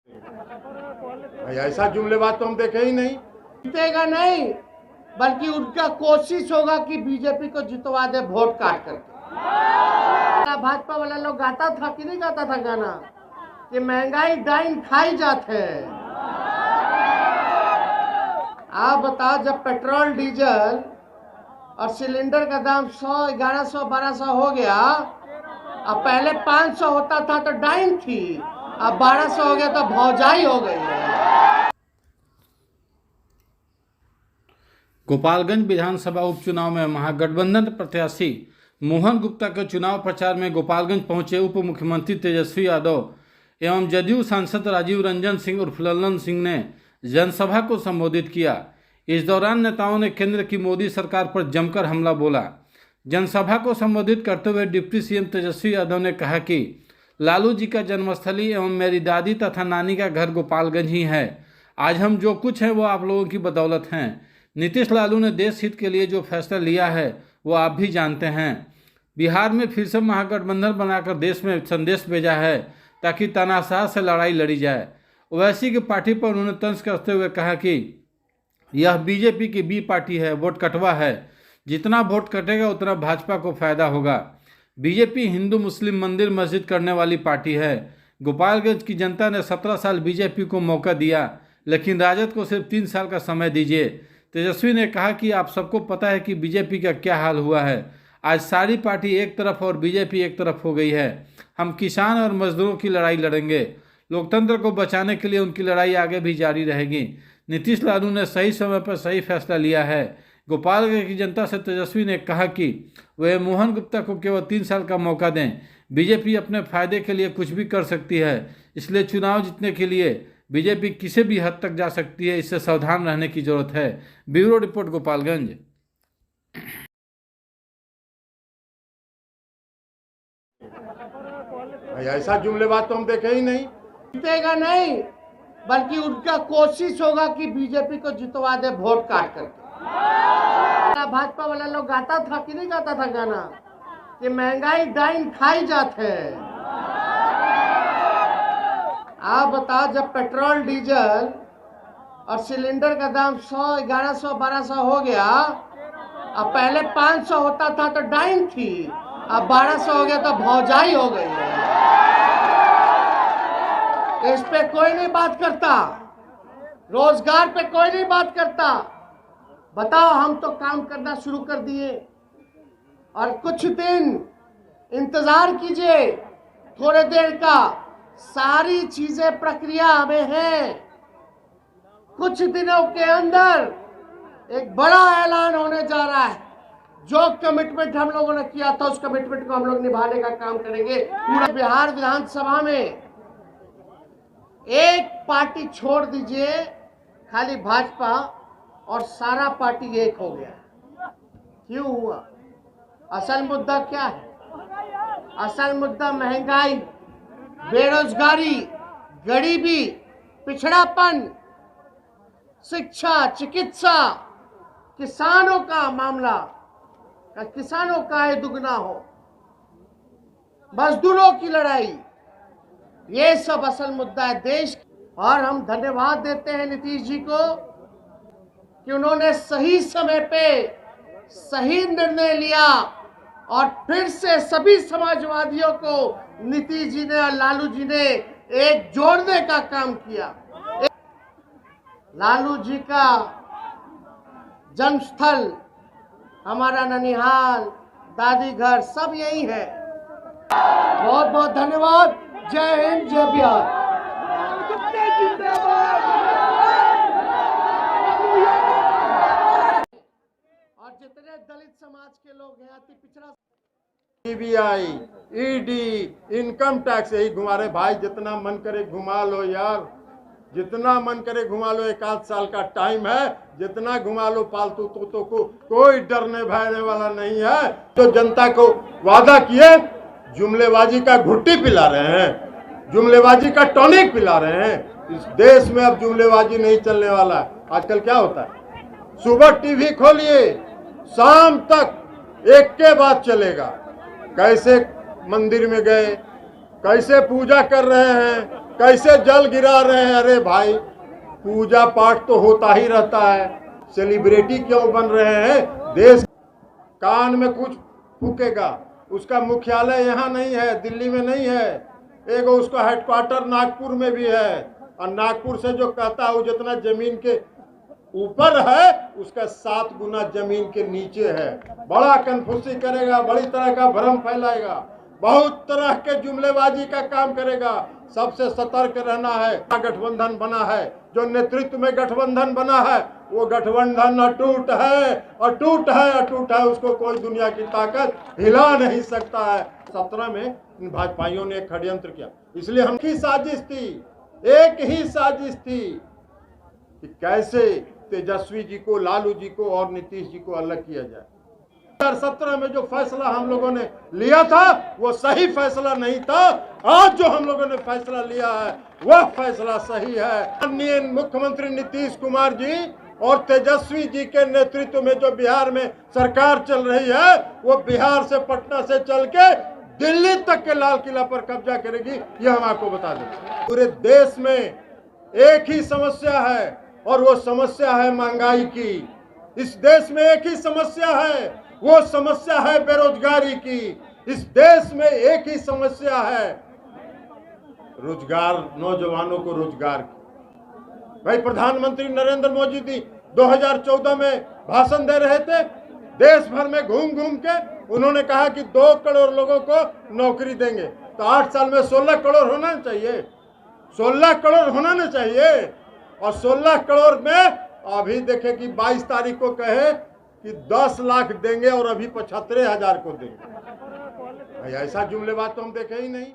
ऐसा जुमलेबाज तो हम देखे ही नहीं। जीतेगा नहीं, बल्कि उनका कोशिश होगा कि बीजेपी को जितवा दे वोट काट करके। भाजपा वाला लोग गाता था कि नहीं गाता था गाना कि महंगाई डाइन खाई जाते हैं। आप बताओ, जब पेट्रोल डीजल और सिलेंडर का दाम 100, 1100, 1200 हो गया, अब पहले 500 होता था तो डाइन थी, अब 1200 हो गया तो भौजाई हो गई है। गोपालगंज विधानसभा उपचुनाव में महागठबंधन प्रत्याशी मोहन गुप्ता के चुनाव प्रचार में गोपालगंज पहुंचे उप मुख्यमंत्री तेजस्वी यादव एवं जदयू सांसद राजीव रंजन सिंह उर्फ लल्लन सिंह ने जनसभा को संबोधित किया। इस दौरान नेताओं ने केंद्र की मोदी सरकार पर जमकर हमला बोला। जनसभा को संबोधित करते हुए डिप्टी सीएम तेजस्वी यादव ने कहा कि लालू जी का जन्मस्थली एवं मेरी दादी तथा नानी का घर गोपालगंज ही है। आज हम जो कुछ हैं वो आप लोगों की बदौलत हैं। नीतीश लालू ने देश हित के लिए जो फैसला लिया है वो आप भी जानते हैं। बिहार में फिर से महागठबंधन बनाकर देश में संदेश भेजा है ताकि तानाशाह से लड़ाई लड़ी जाए। ओवैसी की पार्टी पर उन्होंने तंज कसते हुए कहा कि यह बीजेपी की बी पार्टी है, वोट कटवा है। जितना वोट कटेगा उतना भाजपा को फायदा होगा। बीजेपी हिंदू मुस्लिम मंदिर मस्जिद करने वाली पार्टी है। गोपालगंज की जनता ने 17 साल बीजेपी को मौका दिया, लेकिन राजद को सिर्फ 3 साल का समय दीजिए। तेजस्वी ने कहा कि आप सबको पता है कि बीजेपी का क्या हाल हुआ है। आज सारी पार्टी एक तरफ और बीजेपी एक तरफ हो गई है। हम किसान और मजदूरों की लड़ाई लड़ेंगे। लोकतंत्र को बचाने के लिए उनकी लड़ाई आगे भी जारी रहेगी। नीतीश लालू ने सही समय पर सही फैसला लिया है। गोपालगंज की जनता से तेजस्वी ने कहा कि वे मोहन गुप्ता को केवल 3 साल का मौका दें। बीजेपी अपने फायदे के लिए कुछ भी कर सकती है, इसलिए चुनाव जीतने के लिए बीजेपी किसी भी हद तक जा सकती है। इससे सावधान रहने की जरूरत है। Bureau report Gopalganj. ऐसा जुमलेबाज तो हम देखे ही नहीं। जीतेगा नहीं, बल्कि उनका कोशिश होगा कि बीजेपी को जितवा दे वोट काट करके। भाजपा वाला लोग गाता था कि नहीं गाता था गाना कि महंगाई डाइन खाई जाते हैं। आप बताओ, जब पेट्रोल डीजल और सिलेंडर का दाम 100, 1100, 1200 हो गया, अब पहले 500 होता था तो डाइन थी, अब 1200 हो गया तो भौजाई हो गई है। इस पे कोई नहीं बात करता, रोजगार पे कोई नहीं बात करता। बताओ, हम तो काम करना शुरू कर दिए और कुछ दिन इंतजार कीजिए, थोड़े देर का सारी चीजें प्रक्रिया में है। कुछ दिनों के अंदर एक बड़ा ऐलान होने जा रहा है। जो कमिटमेंट हम लोगों ने किया था उस कमिटमेंट को हम लोग निभाने का काम करेंगे। पूरा बिहार विधानसभा में एक पार्टी छोड़ दीजिए, खाली भाजपा और सारा पार्टी एक हो गया। क्यों हुआ? असल मुद्दा क्या है? असल मुद्दा महंगाई, बेरोजगारी, गरीबी, पिछड़ापन, शिक्षा, चिकित्सा, किसानों का मामला, किसानों का आय दुगना हो, मजदूरों की लड़ाई, ये सब असल मुद्दा है देश। और हम धन्यवाद देते हैं नीतीश जी को कि उन्होंने सही समय पे सही निर्णय लिया और फिर से सभी समाजवादियों को नीतीश जी ने और लालू जी ने एक जोड़ने का काम किया। लालू जी का जन्मस्थल, हमारा ननिहाल, दादी घर सब यही है। बहुत बहुत धन्यवाद। जय हिंद, जय बिहार। और जितने दलित समाज के लोग हैं, अति पिछड़ा, सीबीआई, ईडी, इनकम टैक्स, यही घुमा रहे भाई। जितना मन करे घुमा लो यार, जितना मन करे घुमा लो। 1 साल का टाइम है, जितना घुमा लो। पालतू तोतों को कोई डरने भयने वाला नहीं है। तो जनता को वादा किए, जुमलेबाजी का घुट्टी पिला रहे हैं, जुमलेबाजी का टॉनिक पिला रहे हैं। इस देश में अब जुमलेबाजी नहीं चलने वाला। आजकल क्या होता है, सुबह टीवी खोलिए, शाम तक एक के बाद चलेगा। कैसे मंदिर में गए, कैसे पूजा कर रहे हैं, कैसे जल गिरा रहे हैं। अरे भाई, पूजा पाठ तो होता ही रहता है, सेलिब्रिटी क्यों बन रहे हैं। देश कान में कुछ फूकेगा, उसका मुख्यालय यहाँ नहीं है, दिल्ली में नहीं है, एक उसका हेडक्वार्टर नागपुर में भी है, और नागपुर से जो कहता है वो जितना जमीन के ऊपर है उसका 7 गुना जमीन के नीचे है। बड़ा कन्फ्यूसी करेगा, बड़ी तरह का भ्रम फैलाएगा, बहुत तरह के जुमलेबाजी का काम करेगा। सबसे सतर्क रहना है। गठबंधन बना है, जो नेतृत्व में गठबंधन बना है वो गठबंधन अटूट है, अटूट है, अटूट है, उसको कोई दुनिया की ताकत हिला नहीं सकता है। 17 में इन भाजपाइयों ने एक षड्यंत्र किया, इसलिए हम की साजिश थी, एक ही साजिश थी कि कैसे तेजस्वी जी को, लालू जी को और नीतीश जी को अलग किया जाए। 2017 में जो फैसला हम लोगों ने लिया था वो सही फैसला नहीं था। आज जो हम लोगों ने फैसला लिया है वह फैसला सही है। माननीय मुख्यमंत्री नीतीश कुमार जी और तेजस्वी जी के नेतृत्व में जो बिहार में सरकार चल रही है वो बिहार से, पटना से चल के दिल्ली तक के लाल किला पर कब्जा करेगी, यह हम आपको बता दें। पूरे देश में एक ही समस्या है और वो समस्या है महंगाई की। इस देश में एक ही समस्या है, वो समस्या है बेरोजगारी की। इस देश में एक ही समस्या है रोजगार, नौजवानों को रोजगार की। भाई, प्रधानमंत्री नरेंद्र मोदी जी 2014 में भाषण दे रहे थे, देश भर में घूम घूम के उन्होंने कहा कि 2 करोड़ लोगों को नौकरी देंगे। तो 8 साल में 16 करोड़ होना चाहिए, 16 करोड़ होना चाहिए। और 16 करोड़ में अभी देखे कि 22 तारीख को कहे कि 10 लाख देंगे और अभी 75,000 को देंगे। भाई, ऐसा जुमलेबाज तो हम देखे ही नहीं।